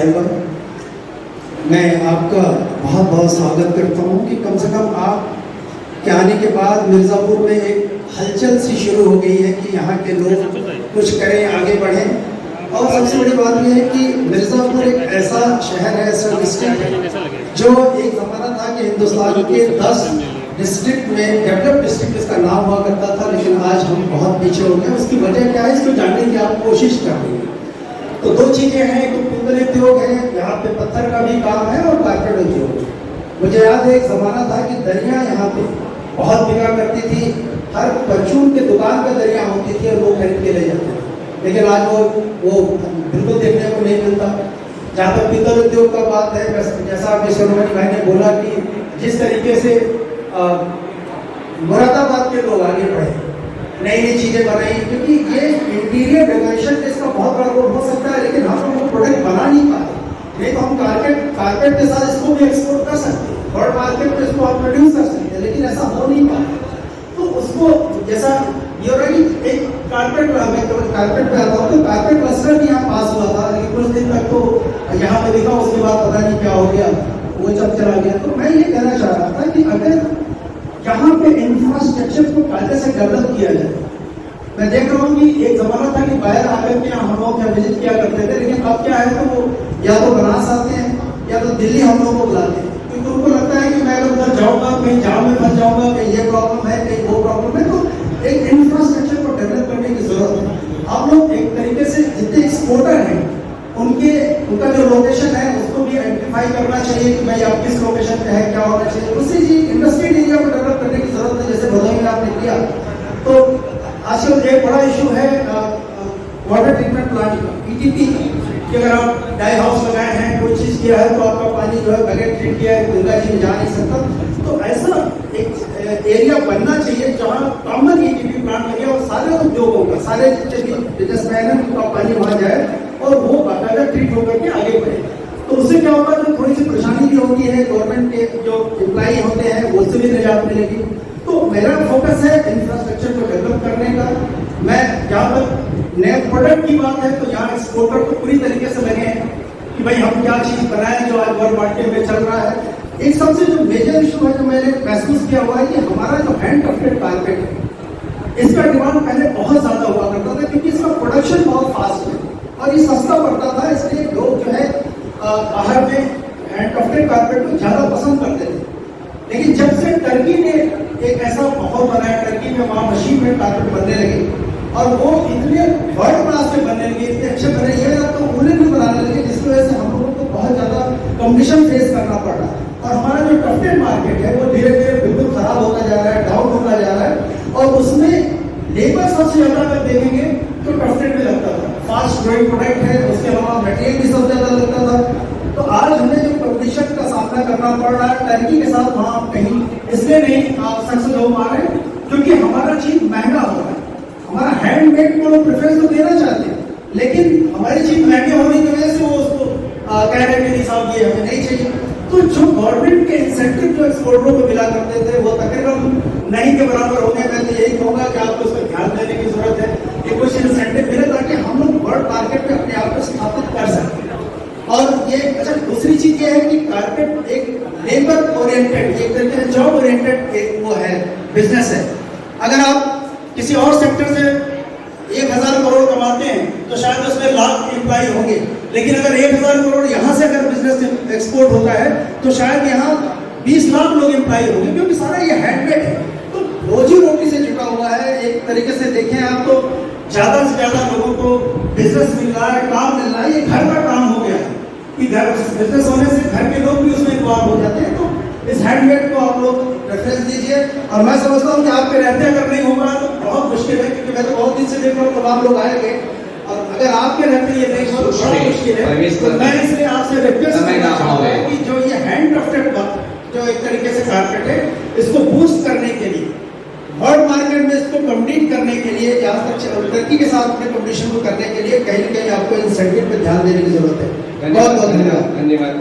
साहिबा, मैं आपका बहुत बहुत स्वागत करता हूँ कि कम से कम आप के आने के बाद मिर्ज़ापुर में एक हलचल सी शुरू हो गई है कि यहाँ के लोग कुछ करें, आगे बढ़ें। और सबसे बड़ी बात यह है कि मिर्ज़ापुर एक ऐसा शहर है, ऐसा डिस्ट्रिक्ट है जो एक ज़माना था कि हिंदुस्तान के 10 डिस्ट्रिक्ट में डेवलप डिस्ट्रिक्ट इसका नाम हुआ करता था, लेकिन आज हम बहुत पीछे हो गए। उसकी वजह क्या है, इसको जानने की आप कोशिश कर रही हैं। तो दो चीज़ें हैं, एक तो कुंदन उद्योग है, यहाँ पे पत्थर का भी काम है, और कारपेट उद्योग। मुझे याद है एक ज़माना था कि दरिया यहाँ पे बहुत बिका करती थी, हर परचून के दुकान पे दरिया होती थी और लोग खरीद के ले जाते थे। लेकिन आज वो बिल्कुल देखने को नहीं मिलता। जहाँ तक पीतल उद्योग का बात है, जैसा आपके शिरोमणि भाई ने बोला कि जिस तरीके से मुरादाबाद के लोग आगे बढ़े, नई नई चीज़ें बनाई, क्योंकि ये इंटीरियर डेकोरेशन इसका बहुत बड़ा रोल हो सकता है, लेकिन हम लोग प्रोडक्ट बना नहीं पाते। नहीं तो हम कारपेट के साथ इसको भी एक्सपोर्ट कर सकते हैं, वर्ल्ड मार्केट में इसको आप प्रोड्यूस कर सकते हैं, लेकिन ऐसा हो नहीं पाता। तो उसको जैसा ये हो रहा है कि एक कारपेट पे आता हूँ, तो कारपेट क्लस्टर भी यहाँ पास हुआ था, लेकिन कुछ दिन तक तो यहाँ पे देखा, उसके बाद पता नहीं क्या हो गया, वो जब चला गया। तो मैं ये कहना चाह रहा था कि अगर यहाँ पे इंफ्रास्ट्रक्चर को कायदे से डेवलप किया जाए। मैं देख रहा हूँ कि एक जमाना था कि बाहर आकर के हम लोग यहाँ विजिट किया करते थे, लेकिन अब क्या है तो वो या तो बनारस आते हैं या तो दिल्ली हम लोग को बुलाते हैं, क्योंकि उनको लगता है कि मैं अगर उधर जाऊँगा, कहीं जाम में फंस जाऊँगा, कहीं ये प्रॉब्लम है, कहीं वो प्रॉब्लम है। तो एक इंफ्रास्ट्रक्चर को डेवलप करने की जरूरत है। आप लोग एक तरीके से जितने एक्सपोर्टर हैं उनका जो लोकेशन है उसको भी आइडेंटिफाई करना चाहिए कि भाई आप किस लोकेशन पे है, क्या होना चाहिए। उससे जी इंडस्ट्रियल एरिया को डेवलप करने की जरूरत है, जैसे भदोही में आपने किया। तो आजकल एक बड़ा इशू है वाटर ट्रीटमेंट प्लांट का, ईटीपी, कि अगर आप डाई हाउस लगाए हैं, कोई चीज़ किया है, तो आपका पानी जो है बगैर ट्रीट किया है गंगा जी में जा नहीं सकता। तो ऐसा एक एरिया बनना चाहिए जहाँ कॉमन ईटीपी प्लांट लगे और सारे उद्योगों का, सारे जितने भी बिजनेसमैन हैं उनका पानी वहाँ जाए और वो बाकायदा ट्रीट होकर के आगे बढ़े। तो उससे क्या होगा, जो थोड़ी सी परेशानी भी होती है, गवर्नमेंट के जो एम्प्लॉई होते हैं वो उससे भी निजात मिलेगी। तो मेरा फोकस है इंफ्रास्ट्रक्चर को डेवलप करने का। मैं जहाँ तक नए प्रोडक्ट की बात है तो यहाँ एक्सपोर्टर को पूरी तरीके से लगे हैं कि भाई हम क्या चीज़ बनाएं जो आज वर्ल्ड मार्केट में चल रहा है। एक सबसे जो मेजर इशू है जो मैंने महसूस किया हुआ है कि हमारा जो हैंड क्राफ्टेड कारपेट है, इसका डिमांड पहले बहुत ज़्यादा हुआ करता था, क्योंकि इसका प्रोडक्शन बहुत फास्ट है और ये सस्ता पड़ता था, इसलिए लोग जो है बाहर में हैंड क्राफ्टेड कारपेट को ज़्यादा पसंद करते थे। लेकिन जब से टर्की ने एक ऐसा माहौल बनाया, टर्की में वहाँ मशीन में कारपेट बनने लगे और वो इतने वर्ल्ड क्लास में बनने लगे, इतने अच्छे बने, ये तो उन्हें भी बनाने लगे, जिसकी वजह से हम लोगों को बहुत ज़्यादा कॉम्पिटिशन फेस करना पड़ रहा है। और हमारा जो क्राफ्टेड मार्केट है वो धीरे धीरे बिल्कुल खराब होता जा रहा है, डाउन होता जा रहा है। और उसमें लेबर सबसे ज़्यादा अगर देखेंगे तो क्राफ्टेड में लगता था, फास्ट ग्रोइंग प्रोडक्ट है, उसके अलावा मटेरियल भी सबसे ज़्यादा लगता था। तो आज हमें जो कंपटीशन का सामना करना पड़ रहा है टर्की के साथ, वहाँ कहीं इसलिए नहीं सक्सेस हो पा रहे क्योंकि हमारा चीज़ महंगा हो रहा है। हमारा हैंडमेड को लोग प्रेफरेंस तो देना चाहते हैं, लेकिन हमारी चीज़ महंगे होने की वजह से वो उसको कह रहे हैं कि साहब ये हमें नहीं चाहिए। तो जो गवर्नमेंट के इंसेंटिव जो एक्सपोर्टरों को मिला करते थे वो तकरीबन नहीं के बराबर हो गए। मैं तो यही कहूँगा कि आपको उस पर ध्यान देने की जरूरत है कि कुछ इंसेंटिव मिले ताकि हम लोग वर्ल्ड मार्केट में अपने आप को स्थापित कर सकें। और ये अच्छा, दूसरी चीज ये है कि कारपेट एक लेबर ओरिएंटेड, एक तरीके से जॉब ओरिएंटेड एक वो है, बिजनेस है। अगर आप किसी और सेक्टर से 1000 करोड़ कमाते हैं तो शायद उसमें लाख एम्प्लॉय होंगे, लेकिन अगर 1000 करोड़ यहाँ से अगर बिजनेस एक्सपोर्ट होता है तो शायद यहाँ 20 लाख लोग एम्प्लॉय होंगे, क्योंकि सारा ये हैंडमेड है। तो रोजी रोटी से जुड़ा हुआ है। एक तरीके से देखें आप तो ज़्यादा से ज़्यादा लोगों को बिजनेस मिल रहा है, काम मिल रहा है, ये घर का काम हो गया है कि घर बिजनेस होने से घर के लोग भी उसमें इन्वॉल्व हो जाते हैं। तो इस हैंडमेड को आप लोग रेफरेंस दीजिए। और मैं समझता हूँ कि आपके रहते अगर नहीं होगा तो बहुत मुश्किल है, क्योंकि मैं तो बहुत दिन से देख रहा हूँ तमाम लोग आएंगे, और अगर आपके रहते ये नहीं हो तो बहुत मुश्किल है। तो मैं इसलिए आपसे रिक्वेस्ट करना चाहूँगा कि जो ये हैंड क्राफ्टेड जो एक तरीके से कारपेट है, इसको बूस्ट करने के लिए, वर्ल्ड मार्केट में इसको कम्पीट करने के लिए, यहाँ तक टर्की के साथ अपने कॉम्पिटिशन को करने के लिए कहीं ना कहीं आपको इंसेंटिव पे ध्यान देने की जरूरत है। बहुत बहुत धन्यवाद। धन्यवाद।